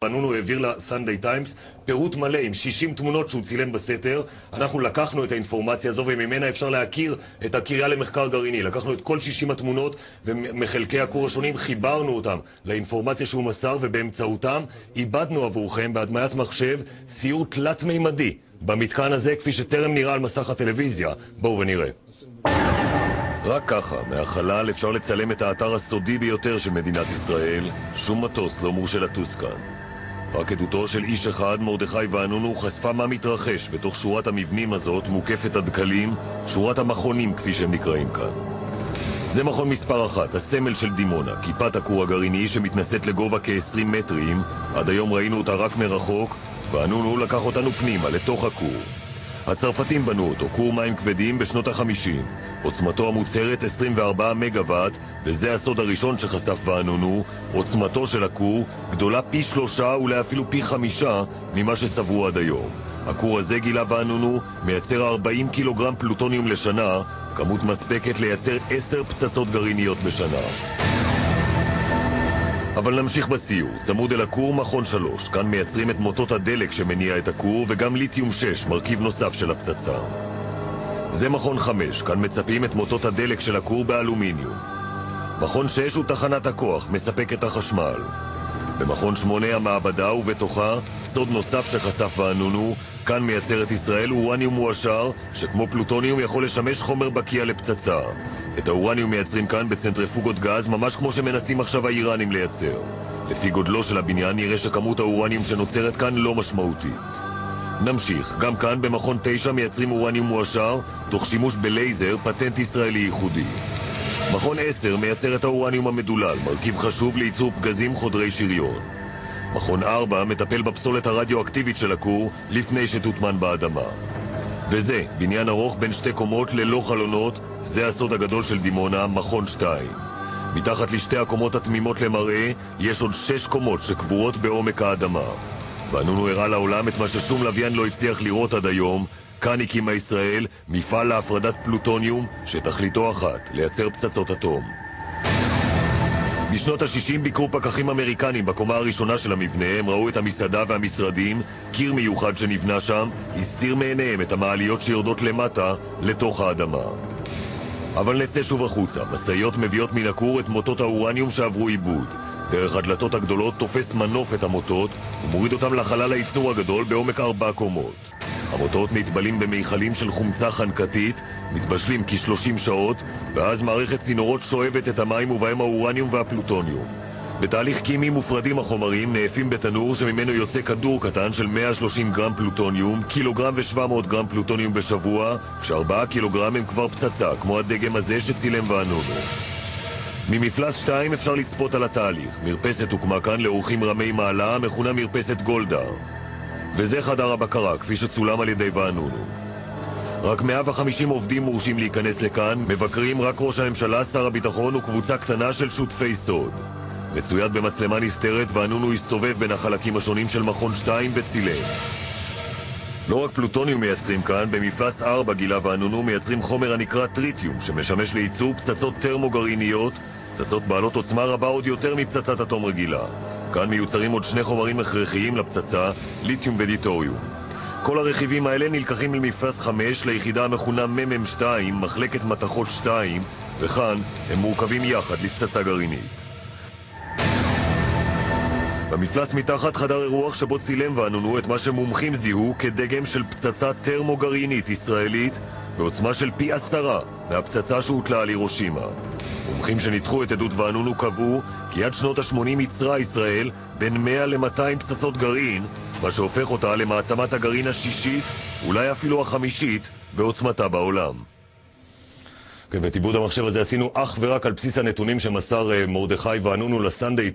ואנונו העביר לסנדיי טיימס פירוט מלא עם 60 תמונות שהוא צילם בסתר. אנחנו לקחנו את האינפורמציה הזו וממנה אפשר להכיר את הקריה למחקר גרעיני. לקחנו את כל 60 התמונות ומחלקי הכור השונים, חיברנו אותם לאינפורמציה שהוא מסר, ובאמצעותם איבדנו עבורכם בהדמיית מחשב סיור תלת-מימדי במתקן הזה, כפי שטרם נראה על מסך הטלוויזיה. בואו ונראה. רק ככה, מהחלל אפשר לצלם את האתר הסודי ביותר של מדינת ישראל. שום מטוס לא מורשה לטוס כאן. רק עדותו של איש אחד, מרדכי ואנונו, חשפה מה מתרחש בתוך שורת המבנים הזאת, מוקפת הדקלים, שורת המכונים כפי שהם נקראים כאן. זה מכון מספר 1, הסמל של דימונה, כיפת הכור הגרעיני שמתנשאת לגובה כ-20 מטרים. עד היום ראינו אותה רק מרחוק, ואנונו לקח אותנו פנימה, לתוך הכור. הצרפתים בנו אותו, כור מים כבדים בשנות ה-50. עוצמתו המוצהרת 24 מגוואט, וזה הסוד הראשון שחשף ואנונו. עוצמתו של הכור גדולה פי 3 אולי אפילו פי 5 ממה שסברו עד היום. הכור הזה, גילה ואנונו, מייצר 40 קילוגרם פלוטוניום לשנה, כמות מספקת לייצר 10 פצצות גרעיניות בשנה. אבל נמשיך בסיור. צמוד אל הכור מכון 3. כאן מייצרים את מוטות הדלק שמניע את הכור, וגם ליתיום 6, מרכיב נוסף של הפצצה. זה מכון 5. כאן מצפים את מוטות הדלק של הכור באלומיניום. מכון 6 הוא תחנת הכוח, מספק את החשמל. במכון 8 המעבדה, ובתוכה סוד נוסף שחשף ואנונו. כאן מייצרת ישראל אורניום מועשר, שכמו פלוטוניום יכול לשמש חומר בקיע לפצצה. את האורניום מייצרים כאן בצנטריפוגות גז, ממש כמו שמנסים עכשיו האיראנים לייצר. לפי גודלו של הבניין נראה שכמות האורניום שנוצרת כאן לא משמעותית. נמשיך. גם כאן במכון 9 מייצרים אורניום מועשר, תוך שימוש בלייזר, פטנט ישראלי ייחודי. מכון 10 מייצר את האורניום המדולל, מרכיב חשוב לייצור פגזים חודרי שריון. מכון 4 מטפל בפסולת הרדיואקטיבית של הכור לפני שתוטמן באדמה. וזה, בניין ארוך בין 2 קומות ללא חלונות, זה הסוד הגדול של דימונה, מכון 2. מתחת לשתי הקומות התמימות למראה, יש עוד 6 קומות שקבורות בעומק האדמה. ואנונו הראה לעולם את מה ששום לוויין לא הצליח לראות עד היום. כאן הקימה ישראל מפעל להפרדת פלוטוניום שתכליתו אחת, לייצר פצצות אטום. בשנות ה-60 ביקרו פקחים אמריקנים בקומה הראשונה של המבנה. הם ראו את המסעדה והמשרדים, קיר מיוחד שנבנה שם, הסתיר מעיניהם את המעליות שיורדות למטה, לתוך האדמה. אבל נצא שוב החוצה. משאיות מביאות מן הכור את מוטות האורניום שעברו עיבוד. דרך הדלתות הגדולות תופס מנוף את המוטות ומוריד אותם לחלל הייצור הגדול בעומק 4 קומות. המוטות נטבלים במיכלים של חומצה חנקתית, מתבשלים כ-30 שעות, ואז מערכת צינורות שואבת את המים ובהם האורניום והפלוטוניום. בתהליך קימי מופרדים החומרים, נאפים בתנור שממנו יוצא כדור קטן של 130 גרם פלוטוניום, קילוגרם ו700 גרם פלוטוניום בשבוע, כש4 קילוגרם הם כבר פצצה, כמו הדגם הזה שצילם ואנונו. ממפלס 2 אפשר לצפות על התהליך. מרפסת הוקמה כאן לאורחים רמי מעלה, מכונה מרפסת גולדה. וזה חדר הבקרה, כפי שצולם על ידי ואנונו. רק 150 עובדים מורשים להיכנס לכאן, מבקרים רק ראש הממשלה, שר הביטחון וקבוצה קטנה של שותפי סוד. מצויד במצלמה נסתרת, ואנונו הסתובב בין החלקים השונים של מכון 2 וצילם. לא רק פלוטוניום מייצרים כאן, במפלס 4 גילה ואנונו מייצרים חומר הנקרא טריטיום, שמשמש לייצור פצצות טרמוגרעיניות, פצצות בעלות עוצמה רבה עוד יותר מפצצת אטום רגילה. כאן מיוצרים עוד 2 חומרים הכרחיים לפצצה, ליתיום ודיטוריום. כל הרכיבים האלה נלקחים למפלס 5 ליחידה המכונה מ"מ2, מחלקת מתכות 2, וכאן הם מורכבים יחד לפצצה גרעינית. במפלס מתחת חדר אירוח שבו צילם ואנונו את מה שמומחים זיהו כדגם של פצצה טרמוגרעינית ישראלית בעוצמה של פי 10 מהפצצה שהוטלה על הירושימה. מומחים שניתחו את עדות ואנונו קבעו כי עד שנות ה-80 ייצרה ישראל בין 100 ל-200 פצצות גרעין, מה שהופך אותה למעצמת הגרעין השישית, אולי אפילו החמישית, בעוצמתה בעולם. כן, ואת עיבוד המחשב הזה עשינו אך ורק על בסיס הנתונים שמסר מרדכי ואנונו לסנדיי